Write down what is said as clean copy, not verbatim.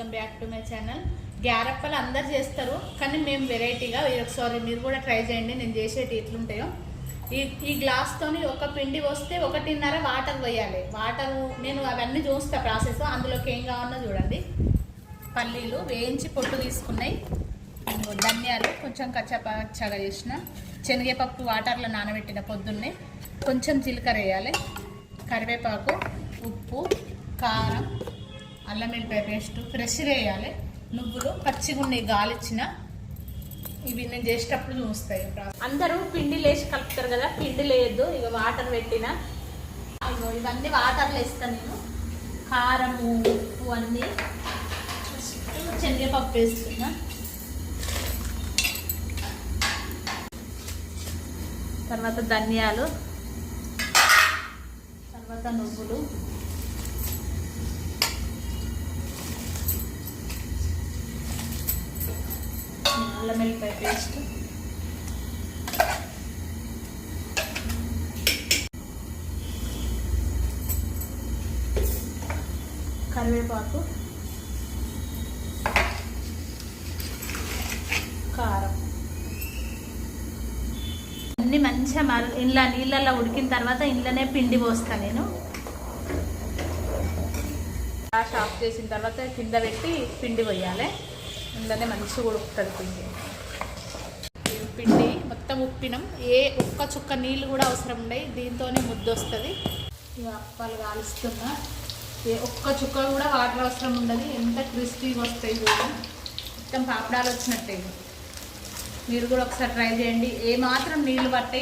Welcome back to my channel. గ్యారప్పలు అందరు చేస్తారు, కానీ మేము వెరైటీగా ఒకసారి మీరు కూడా ట్రై చేయండి. నేను చేసేటి ఎట్లుంటాయో. ఈ గ్లాస్తోని ఒక పిండి వస్తే 1.5 వాటర్ పోయాలి. వాటరు నేను అవన్నీ చూస్తా ప్రాసెస్. అందులోకి ఏం కావాలో చూడండి. పల్లీలు వేయించి పొట్టు తీసుకున్నాయి, ధనియాలు కొంచెం కచ్చపచ్చగా చేసిన, శనగపప్పు వాటర్లో నానబెట్టిన పొద్దున్నే, కొంచెం జీలకర్ర వేయాలి, కరివేపాకు, ఉప్పు, కారం, అల్లం వెల్లిపాయ పేస్ట్, ఫ్రెష్ వేయాలి, నువ్వులు పచ్చిగుండి గాలిచ్చిన. ఇవి నేను చేసేటప్పుడు చూస్తాయి. అందరూ పిండి లేచి కలుపుతారు కదా, పిండి లేదు. ఇక వాటర్ పెట్టిన ఇవన్నీ వాటర్లో వేస్తాను నేను. కారము, ఉప్పు అన్నీ. శనగపప్పు వేస్తున్నా, తర్వాత ధనియాలు, తర్వాత నువ్వులు, అల్లం వెల్లిపాయ పేస్ట్, కరివేపాకు, కారం అన్నీ మంచిగా ఇంట్లో నీళ్ళల్లో ఉడికిన తర్వాత ఇంట్లోనే పిండి పోస్తాను నేను. గ్యాస్ ఆఫ్ చేసిన తర్వాత కింద పెట్టి పిండి పోయాలి. ఇంట్లోనే మంచిగా ఉడుకుతుంది పిండి. పిండి మొత్తం ఉప్పినాం. ఒక్క చుక్క నీళ్ళు కూడా అవసరం ఉండవు. దీంతోనే ముద్ద వస్తుంది. ఇక అప్పాలు కాలుస్తున్నా. ఒక్క చుక్క కూడా వాటర్ అవసరం ఉండదు. ఎంత క్రిస్పీగా వస్తాయి కూడా, మొత్తం పాపడాలు వచ్చినట్టే. మీరు కూడా ఒకసారి ట్రై చేయండి. ఏ మాత్రం నీళ్ళు పట్టాయి.